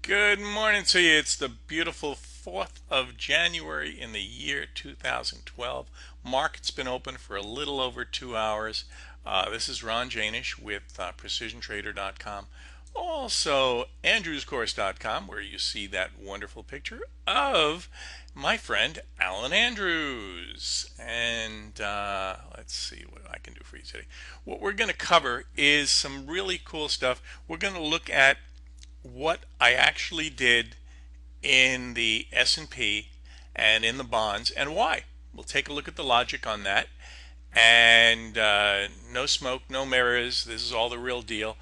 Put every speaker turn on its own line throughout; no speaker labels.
Good morning to you. It's the beautiful 4th of January in the year 2012. Market's been open for a little over 2 hours. This is Ron Janish with PrecisionTrader.com. Also, AndrewsCourse.com, where you see that wonderful picture of my friend Alan Andrews. And let's see what I can do for you today. What we're going to cover is some really cool stuff. We're going to look at what I actually did in the S&P and in the bonds and why. We'll take a look at the logic on that. And no smoke, no mirrors. This is all the real deal.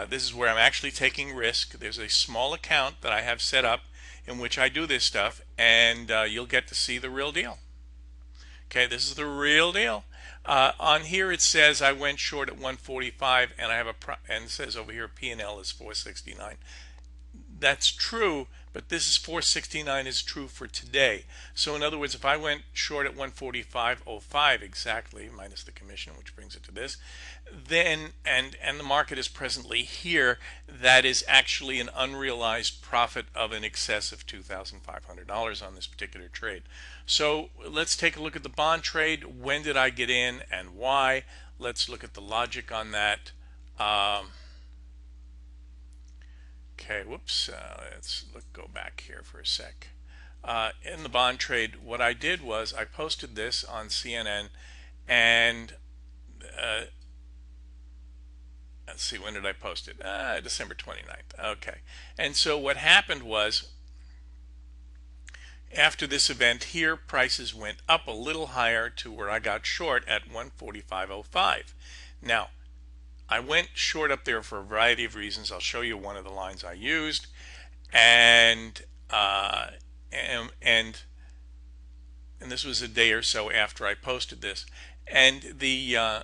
This is where I'm actually taking risk. There's a small account that I have set up in which I do this stuff, and you'll get to see the real deal. Okay, this is the real deal. On here it says I went short at 145, and I have and it says over here P&L is 469. That's true, but this is 469 is true for today. So in other words, if I went short at 145.05 exactly, minus the commission, which brings it to this, then and the market is presently here, that is actually an unrealized profit of in excess of $2,500 on this particular trade. So let's take a look at the bond trade. When did I get in and why? Let's look at the logic on that. Okay, whoops. Go back here for a sec. In the bond trade, what I did was I posted this on CNN, and let's see, when did I post it? December 29th. Okay. And so what happened was, after this event here, prices went up a little higher to where I got short at 145.05. Now, I went short up there for a variety of reasons. I'll show you one of the lines I used, and and this was a day or so after I posted this, and and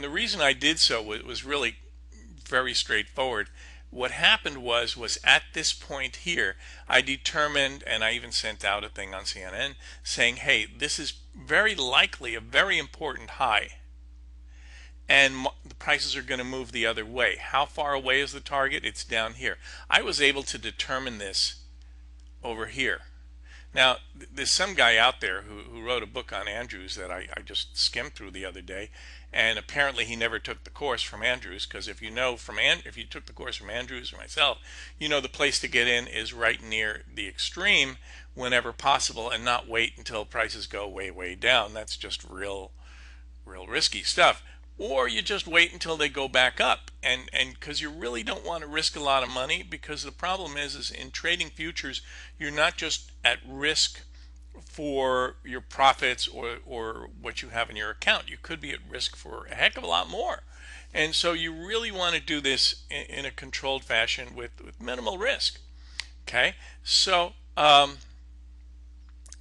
the reason I did so was really very straightforward. What happened was at this point here, I determined, and I even sent out a thing on CNN saying, hey, this is very likely a very important high, and the prices are going to move the other way. How far away is the target? It's down here. I was able to determine this over here. Now, there's some guy out there who wrote a book on Andrews that I just skimmed through the other day, and apparently he never took the course from Andrews, because if you took the course from Andrews or myself, you know the place to get in is right near the extreme whenever possible, and not wait until prices go way down. That's just real risky stuff. Or you just wait until they go back up, and because you really don't want to risk a lot of money, because the problem is in trading futures, you're not just at risk for your profits or what you have in your account. You could be at risk for a heck of a lot more, and so you really want to do this in a controlled fashion with minimal risk. Okay, so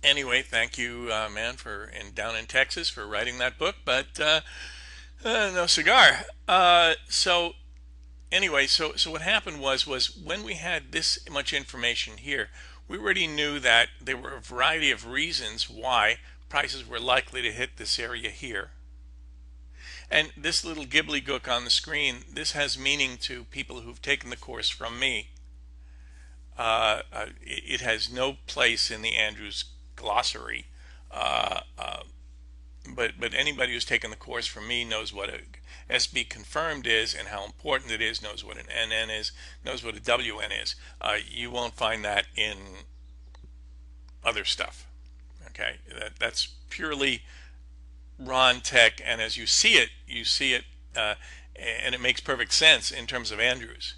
anyway, thank you, man, down in Texas for writing that book, but no cigar. So anyway, so what happened was when we had this much information here, we already knew that there were a variety of reasons why prices were likely to hit this area here. And this little gook on the screen, this has meaning to people who've taken the course from me. It has no place in the Andrews glossary. Uh, uh, but anybody who's taken the course from me knows what a SB confirmed is and how important it is, knows what an NN is, knows what a WN is. You won't find that in other stuff. Okay, that's purely Ron Tech, and as you see it, and it makes perfect sense in terms of Andrews.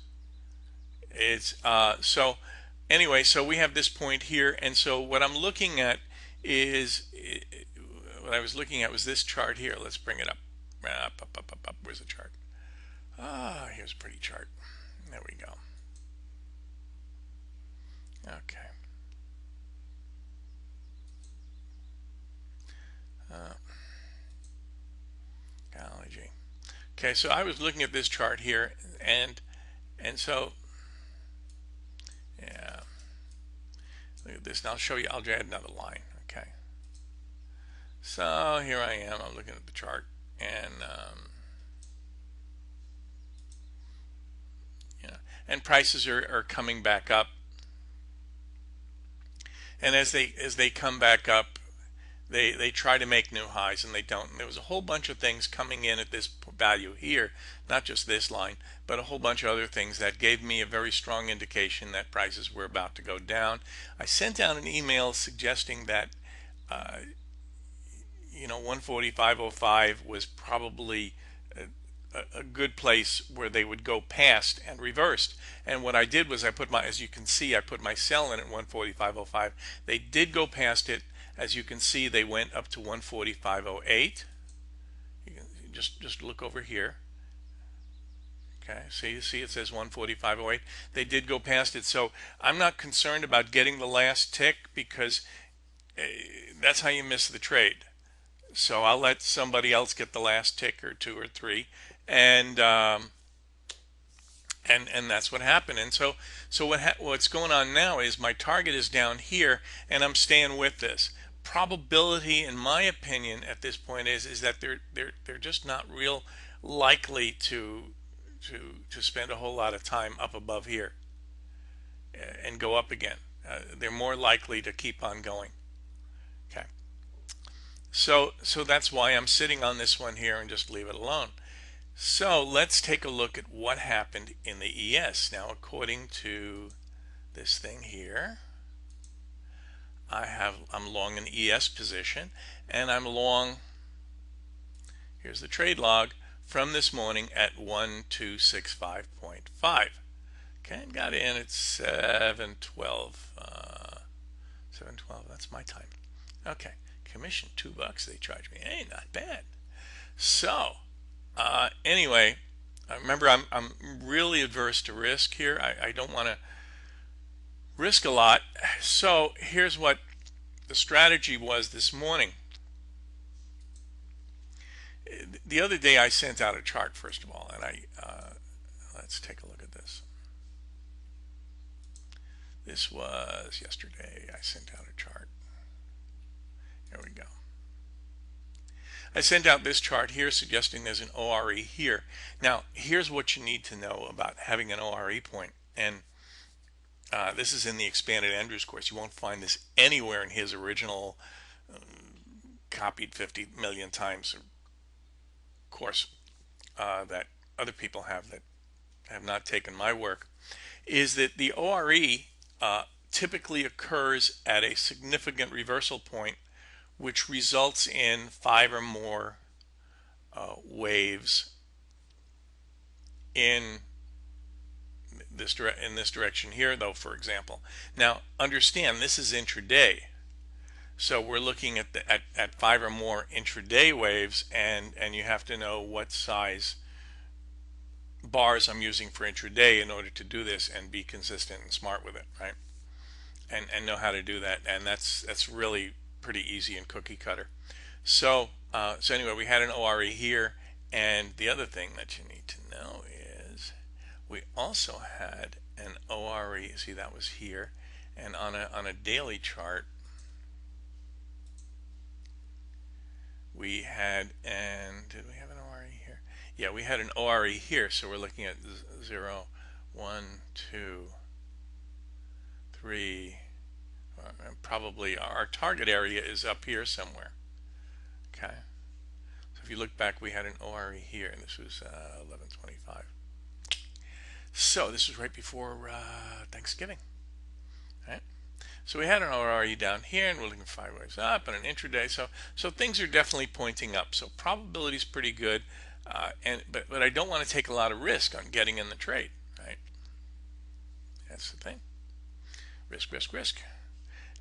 It's so anyway, so we have this point here, and so what I'm looking at is what I was looking at was this chart here. Let's bring it up. Up. Where's the chart? Here's a pretty chart. There we go. Okay. Golly gee. Okay, so I was looking at this chart here, and so yeah. Look at this. And I'll show you. I'll add another line. Okay. So here I am. I'm looking at the chart, and yeah. and prices are coming back up. And as they come back up, they try to make new highs and they don't. And there was a whole bunch of things coming in at this value here, not just this line, but a whole bunch of other things that gave me a very strong indication that prices were about to go down. I sent out an email suggesting that uh, 145.05 was probably a good place where they would go past and reversed. And what I did was as you can see, I put my sell in at 145.05. They did go past it. As you can see, they went up to 145.08. You can just look over here. Okay, so you see it says 145.08. They did go past it. So I'm not concerned about getting the last tick because that's how you miss the trade. So I'll let somebody else get the last tick or two or three, and and that's what happened. And so what's going on now is my target is down here, and I'm staying with this. Probability, in my opinion, at this point is that they're just not real likely to spend a whole lot of time up above here and go up again. They're more likely to keep on going. Okay. So that's why I'm sitting on this one here and just leave it alone. So let's take a look at what happened in the ES. Now, according to this thing here, I'm long an ES position, and I'm long, here's the trade log from this morning at 1265.5. Okay, and got in at 712. 712, that's my time. Okay, commission $2 they charge me. Hey, not bad. So anyway, remember I'm really adverse to risk here. I don't want to risk a lot. So here's what the strategy was this morning. The other day I sent out a chart, first of all, and let's take a look at this. This was yesterday. I sent out a chart. There we go. I sent out this chart here suggesting there's an ORE here. Now, here's what you need to know about having an ORE point. And this is in the Expanded Andrews course. You won't find this anywhere in his original copied 50 million times course that other people have that have not taken my work, is that the ORE typically occurs at a significant reversal point, which results in 5 or more waves in this direction here, though, for example. Now, understand this is intraday, so we're looking at at 5 or more intraday waves, and you have to know what size bars I'm using for intraday in order to do this and be consistent and smart with it, right? And know how to do that, and that's really pretty easy and cookie cutter. So so anyway, we had an ORE here, and the other thing that you need to know is we also had an ORE. See, that was here, and on a daily chart we had, and did we have an ORE here? Yeah, we had an ORE here, so we're looking at 0, 1, 2, 3. Probably our target area is up here somewhere. Okay, so if you look back, we had an ORE here, and this was 11:25. So this was right before Thanksgiving. Right? So we had an ORE down here, and we're looking for 5 waves up and an intraday. So things are definitely pointing up. So probability is pretty good, but I don't want to take a lot of risk on getting in the trade. Right? That's the thing. Risk, risk, risk.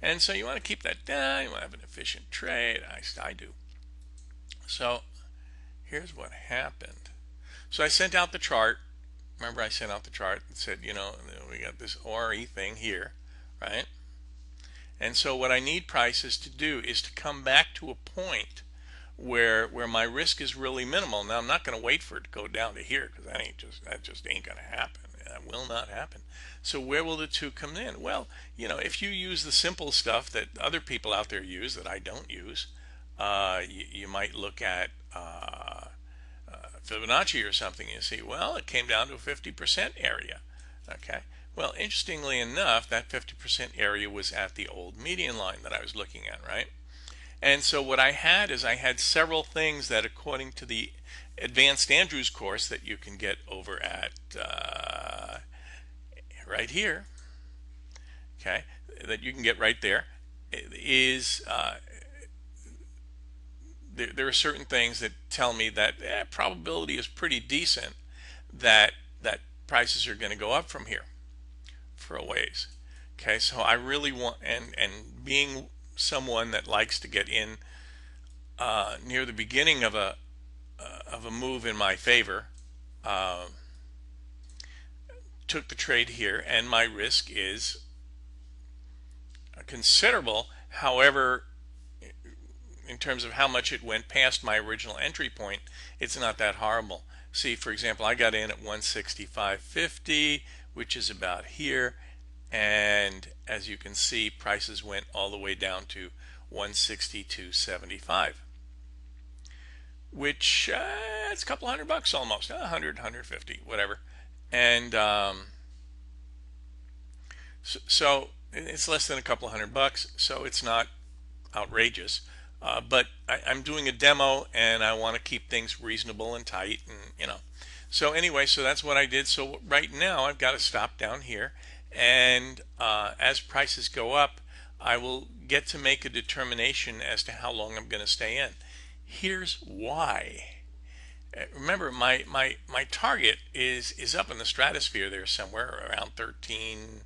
And so you want to keep that down. You want to have an efficient trade. I do. So here's what happened. So I sent out the chart. Remember, I sent out the chart that said, we got this ORE thing here, right? And so what I need prices to do is to come back to a point where my risk is really minimal. Now, I'm not going to wait for it to go down to here, because that just ain't going to happen. That will not happen. So where will the two come in? Well, if you use the simple stuff that other people out there use that I don't use, you might look at Fibonacci or something. You see, well, it came down to a 50% area. Okay. Well, interestingly enough, that 50% area was at the old median line that I was looking at, right? And so what I had is I had several things that, according to the Advanced Andrews course that you can get over at right here, okay, that you can get right there, is there are certain things that tell me that probability is pretty decent that prices are going to go up from here for a ways. Okay, so I really want, and being someone that likes to get in near the beginning of a move in my favor, uh, took the trade here, and my risk is considerable. However, in terms of how much it went past my original entry point, it's not that horrible. See, for example, I got in at 165.50, which is about here, and as you can see, prices went all the way down to 162.75, which it's a couple $100 almost, 100, 150, whatever. And so it's less than a couple $100, so it's not outrageous. But I'm doing a demo and I want to keep things reasonable and tight, and So anyway, so that's what I did. So right now I've got a stop down here, and as prices go up, I will get to make a determination as to how long I'm going to stay in. Here's why. Remember, my target is up in the stratosphere there somewhere around 13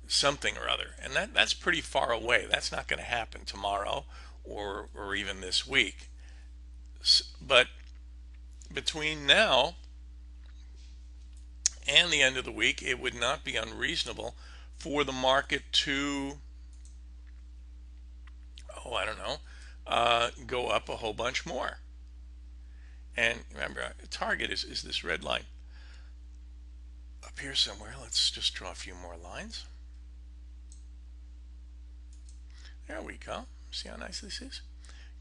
something or other, and that's pretty far away. That's not going to happen tomorrow or even this week. But between now and the end of the week, it would not be unreasonable for the market to, oh, I don't know, go up a whole bunch more. And remember, target is this red line up here somewhere. Let's just draw a few more lines. There we go. See how nice this is?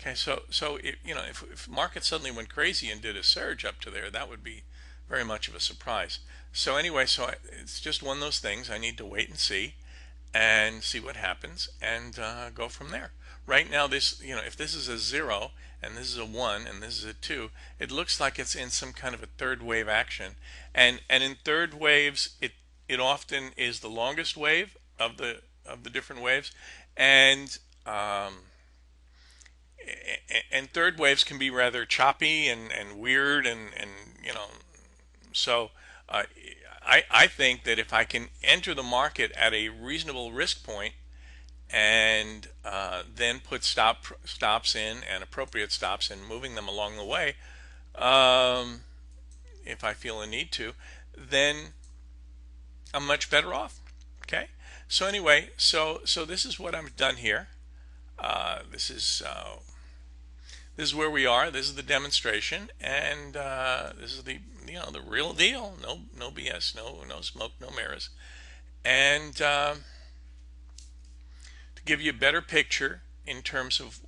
Okay, so if market suddenly went crazy and did a surge up to there, that would be very much of a surprise. So anyway, it's just one of those things. I need to wait and see what happens, and go from there. Right now, if this is a 0 and this is a 1 and this is a 2, it looks like it's in some kind of a third wave action. And in third waves, it often is the longest wave of the different waves, and third waves can be rather choppy and weird, and so uh, I think that if I can enter the market at a reasonable risk point, and then put stops in and appropriate stops and moving them along the way, um, if I feel a need to, then I'm much better off. Okay. So anyway, so this is what I've done here. This is where we are. This is the demonstration, and this is the real deal. No BS, no smoke, no mirrors, and to give you a better picture in terms of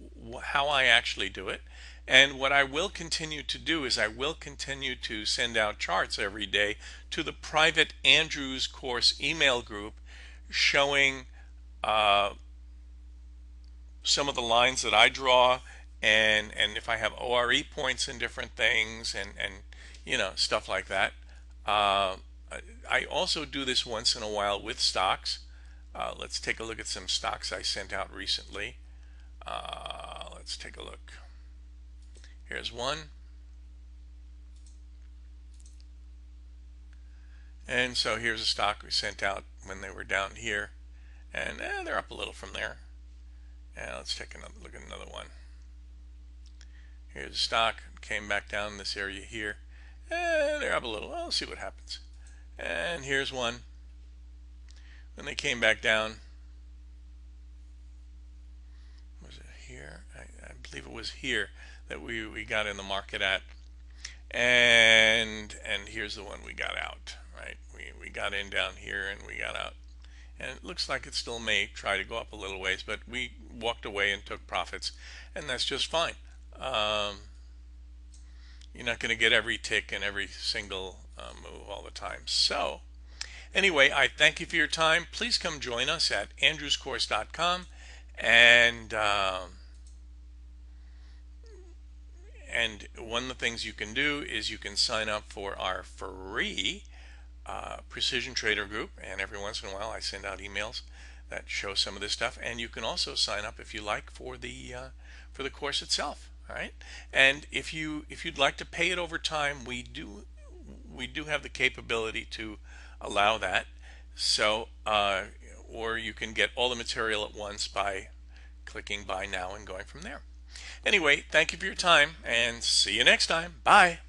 how I actually do it. And what I will continue to do is I will continue to send out charts every day to the private Andrews course email group, showing some of the lines that I draw, and if I have ORE points in different things, and stuff like that. I also do this once in a while with stocks. Let's take a look at some stocks I sent out recently. Let's take a look. Here's one. And so here's a stock we sent out when they were down here, and they're up a little from there. And let's take another look at another one. Here's a stock, came back down in this area here. They're up a little. Well, let's see what happens. And here's one. When they came back down, was it here? I believe it was here that we got in the market at. And here's the one we got out, right? We got in down here and we got out. And it looks like it still may try to go up a little ways, but we walked away and took profits, and that's just fine. You're not going to get every tick and every single move all the time. So Anyway, I thank you for your time. Please come join us at andrewscourse.com, and and one of the things you can do is you can sign up for our free Precision Trader group, and every once in a while I send out emails that show some of this stuff. And you can also sign up if you like for the course itself. All right, and if you'd like to pay it over time, we do have the capability to allow that. So or you can get all the material at once by clicking buy now and going from there. Anyway, thank you for your time and see you next time. Bye.